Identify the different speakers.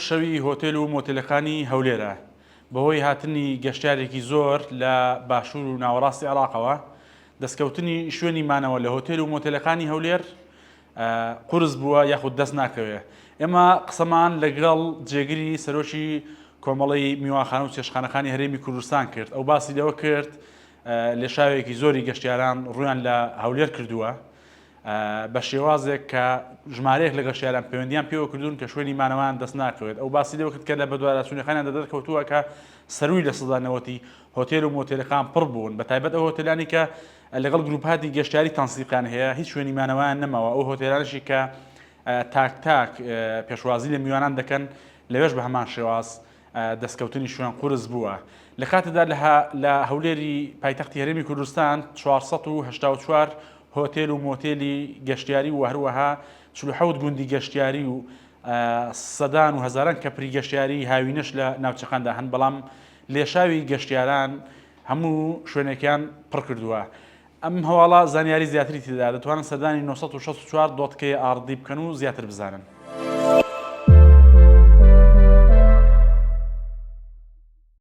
Speaker 1: شەوی هۆتێل و مۆتێلەکانی هەولێرە بەهۆی هاتنی گەشتیارێکی زۆر لە باشوور و ناوەڕاستی عێراقەوە دەستکەوتنی شوێنی مانەوە لە هۆتێل و مۆتێلەکانی هەولێر قورس بووە یاخود دەست ناکەوێ. ئێمە قسەمان لەگەڵ جێگیری سەرۆکی کۆمەڵی میوانخانە و چێشتخانەکانی هەرێمی کوردستان کرد. ئەو باسی لەوە کرد لێشاوێکی زۆری گەشتیاران ڕویان لە هەولێر کردووە بە شێوازێک کە ژمارەیەک لە گەشتیاران پەیوەندیان پێوە کردوون کە شوێنی مانەوەیان دەست ناکەوێت. ئەو باسی لەوە کرد کە لە بەدوارەچوونەکانیان دەرکەوتووە کە سەرووی لە سەدانەوەتی هۆتێل و مۆتێلەکان پڕ بوون، بەتایبەت ئەو هۆتێلانی کە لەگەڵ گروپاتی گەشتیاری تەنسیقیان هەیە هیچ شوێنی مانەوەیان نەماوە. ئەو هۆتێلانشی کە تاک پێشوازی لە میوانان دەکەن لەوێش بە هەمان شێواز دەستکەوتنی شوێن قورس بووە. لە کاتێدا لە هەولێری پایتەختی هەرێمی کوردستان 484 هۆتێل و مۆتێلی گەشتیاری و هەروەها 47 گوندی گەشتیاری و سەدان و هەزاران کەپری گەشتیاری هاوینەش لە ناوچەکاندا هەن، بەڵام لێشاوی گەشتیاران هەموو شوێنێکیان پڕ کردووە. ئەم هەواڵە زانیاری زیاتری تێدا دەتوانن سەردانی 964 دۆتکەی ئاردی بکەن و زیاتر بزانن.